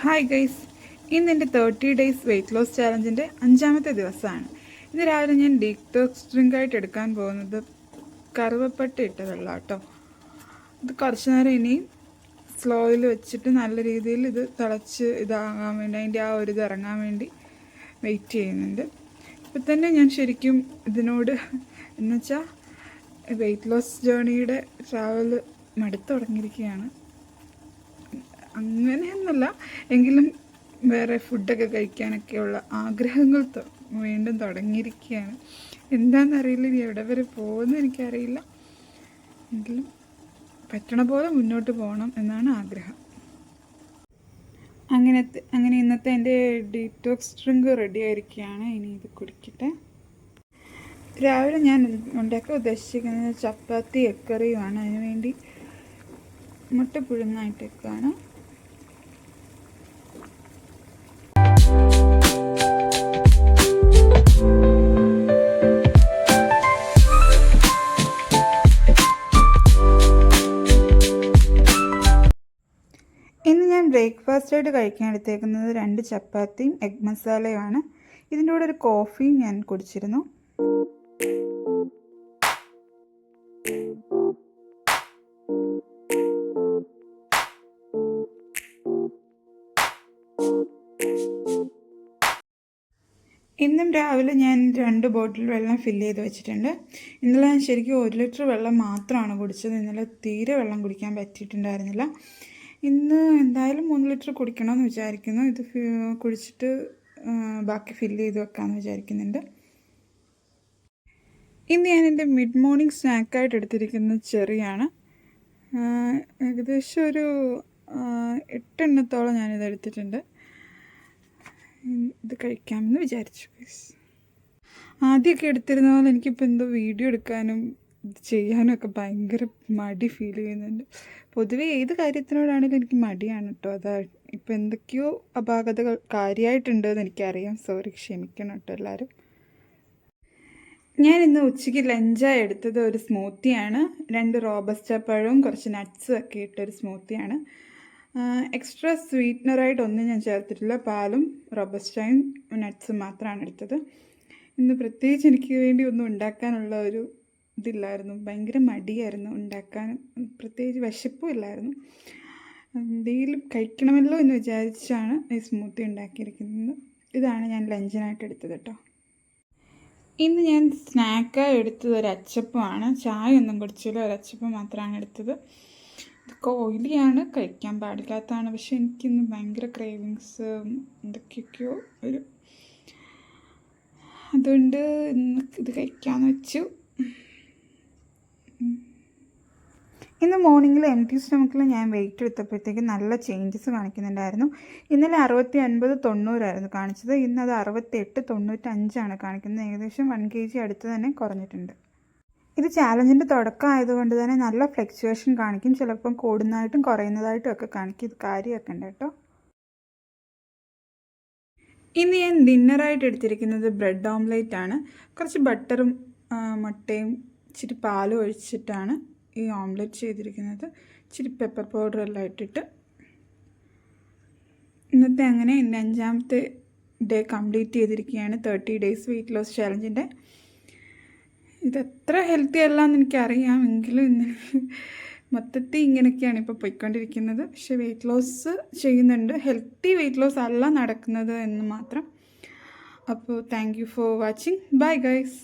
Hi guys, ഇന്ന് എൻ്റെ 30 days weight loss ചാലഞ്ചിൻ്റെ 5-ാമത്തെ ദിവസമാണ്. ഇന്ന് രാവിലെ ഞാൻ ഡീറ്റോക്സ് ഡ്രിങ്കായിട്ട് എടുക്കാൻ പോകുന്നത് കറുവപ്പട്ട ഇട്ട വെള്ളം കേട്ടോ. ഇത് കുറച്ച് നേരം ഇനിയും സ്ലോയിൽ വെച്ചിട്ട് നല്ല രീതിയിൽ ഇത് തിളച്ച് ഇതാകാൻ വേണ്ടി അതിൻ്റെ ആ ഒരു ഇത് ഇറങ്ങാൻ വേണ്ടി വെയിറ്റ് ചെയ്യുന്നുണ്ട്. ഇപ്പം തന്നെ ഞാൻ ശരിക്കും ഇതിനോട് എന്നുവെച്ചാൽ വെയ്റ്റ് ലോസ് ജേണിയുടെ ട്രാവൽ മടുത്തു തുടങ്ങിയിരിക്കുകയാണ്. അങ്ങനെയൊന്നുമല്ല, എങ്കിലും വേറെ ഫുഡൊക്കെ കഴിക്കാനൊക്കെയുള്ള ആഗ്രഹങ്ങൾ വീണ്ടും തുടങ്ങിയിരിക്കുകയാണ്. എന്താണെന്നറിയില്ല, ഇനി എവിടെ വരെ പോകുമെന്ന് എനിക്കറിയില്ല. എങ്കിലും പറ്റണ പോലെ മുന്നോട്ട് പോകണം എന്നാണ് ആഗ്രഹം. അങ്ങനെ ഇന്നത്തെ എൻ്റെ ഡീറ്റോക്സ് ഡ്രിങ്ക് റെഡി ആയിരിക്കുകയാണ്. ഇനി ഇത് കുടിക്കട്ടെ. രാവിലെ ഞാൻ ഉണ്ടാക്കാൻ ഉദ്ദേശിക്കുന്നത് ചപ്പാത്തി എക്കറിയുമാണ്. അതിനുവേണ്ടി മുട്ട പുഴുങ്ങായിട്ടൊക്കെയാണ്. ഇന്ന് ഞാൻ ബ്രേക്ക്ഫാസ്റ്റായിട്ട് കഴിക്കാൻ എടുത്തേക്കുന്നത് 2 ചപ്പാത്തിയും എഗ് മസാലയുമാണ്. ഇതിൻ്റെ കൂടെ ഒരു കോഫിയും ഞാൻ കുടിച്ചിരുന്നു. ഇന്നും രാവിലെ ഞാൻ 2 ബോട്ടിൽ വെള്ളം ഫില്ല് ചെയ്ത് വെച്ചിട്ടുണ്ട്. ഇന്നലെ ഞാൻ ശരിക്കും 1 ലിറ്റർ വെള്ളം മാത്രമാണ് കുടിച്ചത്. ഇന്നലെ തീരെ വെള്ളം കുടിക്കാൻ പറ്റിയിട്ടുണ്ടായിരുന്നില്ല. ഇന്ന് എന്തായാലും 3 ലിറ്റർ കുടിക്കണമെന്ന് വിചാരിക്കുന്നു. ഇത് കുടിച്ചിട്ട് ബാക്കി ഫില്ല് ചെയ്ത് വെക്കാമെന്ന് വിചാരിക്കുന്നുണ്ട്. ഇന്ന് ഞാൻ എൻ്റെ മിഡ് മോർണിംഗ് സ്നാക്കായിട്ട് എടുത്തിരിക്കുന്നത് ചെറിയാണ്. ഏകദേശം ഒരു 8 എണ്ണത്തോളം ഞാനിത് എടുത്തിട്ടുണ്ട്. ഇത് കഴിക്കാമെന്ന് വിചാരിച്ചു. ആദ്യമൊക്കെ എടുത്തിരുന്ന പോലെ എനിക്കിപ്പോൾ എന്തോ വീഡിയോ എടുക്കാനും ഇത് ചെയ്യാനും ഒക്കെ ഭയങ്കര മടി ഫീൽ ചെയ്യുന്നുണ്ട്. പൊതുവെ ഏത് കാര്യത്തിനോടാണെങ്കിലും എനിക്ക് മടിയാണ് കേട്ടോ. അതാ ഇപ്പം എന്തൊക്കെയോ അപാകതകൾ കാര്യമായിട്ടുണ്ടെന്ന് എനിക്കറിയാം. സോറി, ക്ഷമിക്കണം കേട്ടോ എല്ലാവരും. ഞാൻ ഇന്ന് ഉച്ചയ്ക്ക് ലഞ്ചായി എടുത്തത് ഒരു സ്മൂത്തിയാണ്. 2 റോബസ്റ്റ പഴവും കുറച്ച് നട്ട്സും ഒക്കെ ഇട്ടൊരു സ്മൂത്തിയാണ്. എക്സ്ട്രാ സ്വീറ്റ്നറായിട്ടൊന്നും ഞാൻ ചേർത്തിട്ടില്ല. പാലും റോബസ്റ്റയും നട്ട്സും മാത്രമാണ് എടുത്തത്. ഇന്ന് പ്രത്യേകിച്ച് എനിക്ക് വേണ്ടി ഒന്നും ഉണ്ടാക്കാനുള്ള ഒരു ഇതില്ലായിരുന്നു. ഭയങ്കര മടിയായിരുന്നു ഉണ്ടാക്കാൻ. പ്രത്യേകിച്ച് വിശപ്പും ഇല്ലായിരുന്നു. എന്തെങ്കിലും കഴിക്കണമല്ലോ എന്ന് വിചാരിച്ചാണ് ഈ സ്മൂത്തി ഉണ്ടാക്കിയിരിക്കുന്നത്. ഇതാണ് ഞാൻ ലഞ്ചിനായിട്ട് എടുത്തത് കേട്ടോ. ഇന്ന് ഞാൻ സ്നാക്കായി എടുത്തത് ഒരു അച്ചപ്പമാണ്. ചായ ഒന്നും കുടിച്ചില്ല, ഒരു അച്ചപ്പം മാത്രമാണ് എടുത്തത്. ഇതൊക്കെ ഓയിലിയാണ്, കഴിക്കാൻ പാടില്ലാത്തതാണ്. പക്ഷെ എനിക്കിന്ന് ഭയങ്കര ക്രേവിങ്സ് എന്തൊക്കെയൊക്കെയോ ഒരു, അതുകൊണ്ട് ഇന്ന് ഇത് കഴിക്കാമെന്ന് വെച്ചു. ഇന്ന് മോർണിംഗിൽ എംപ്റ്റി സ്റ്റൊമക്കിൽ ഞാൻ വെയിറ്റ് എടുത്തപ്പോഴത്തേക്ക് നല്ല ചേഞ്ചസ് കാണിക്കുന്നുണ്ടായിരുന്നു. ഇന്നലെ 60, 80, 90 ആയിരുന്നു കാണിച്ചത്. ഇന്നത് 68, 95 കാണിക്കുന്നത്. ഏകദേശം 1 kg അടുത്ത് തന്നെ കുറഞ്ഞിട്ടുണ്ട്. ഇത് ചാലഞ്ചിൻ്റെ തുടക്കം ആയതുകൊണ്ട് തന്നെ നല്ല ഫ്ലക്ച്വേഷൻ കാണിക്കും. ചിലപ്പം കൂടുന്നതായിട്ടും കുറയുന്നതായിട്ടും ഒക്കെ കാണിക്കും. ഇത് കാര്യമൊക്കെ ഉണ്ട് കേട്ടോ. ഇന്ന് ഞാൻ ഡിന്നറായിട്ട് എടുത്തിരിക്കുന്നത് ബ്രെഡ് ഓംലേറ്റ് ആണ്. കുറച്ച് ബട്ടറും മുട്ടയും ഇച്ചിരി പാലും ഒഴിച്ചിട്ടാണ് ഈ ഓംലെറ്റ് ചെയ്തിരിക്കുന്നത്. ഇച്ചിരി പെപ്പർ പൗഡർ എല്ലാം ഇട്ടിട്ട്. ഇന്നത്തെ അങ്ങനെ എൻ്റെ 5-ാമത്തെ ഡേ കംപ്ലീറ്റ് ചെയ്തിരിക്കുകയാണ് 30 ഡേയ്സ് വെയ്റ്റ് ലോസ് ചാലഞ്ചിൻ്റെ. ഇതത്ര ഹെൽത്തി അല്ല എന്ന് എനിക്കറിയാം, എങ്കിലും ഇന്ന് മൊത്തത്തിൽ ഇങ്ങനെയൊക്കെയാണ് ഇപ്പോൾ പോയിക്കൊണ്ടിരിക്കുന്നത്. പക്ഷേ വെയ്റ്റ് ലോസ് ചെയ്യുന്നുണ്ട്. ഹെൽത്തി വെയ്റ്റ് ലോസ് അല്ല നടക്കുന്നത് എന്ന് മാത്രം. അപ്പോൾ thank you for watching. Bye guys.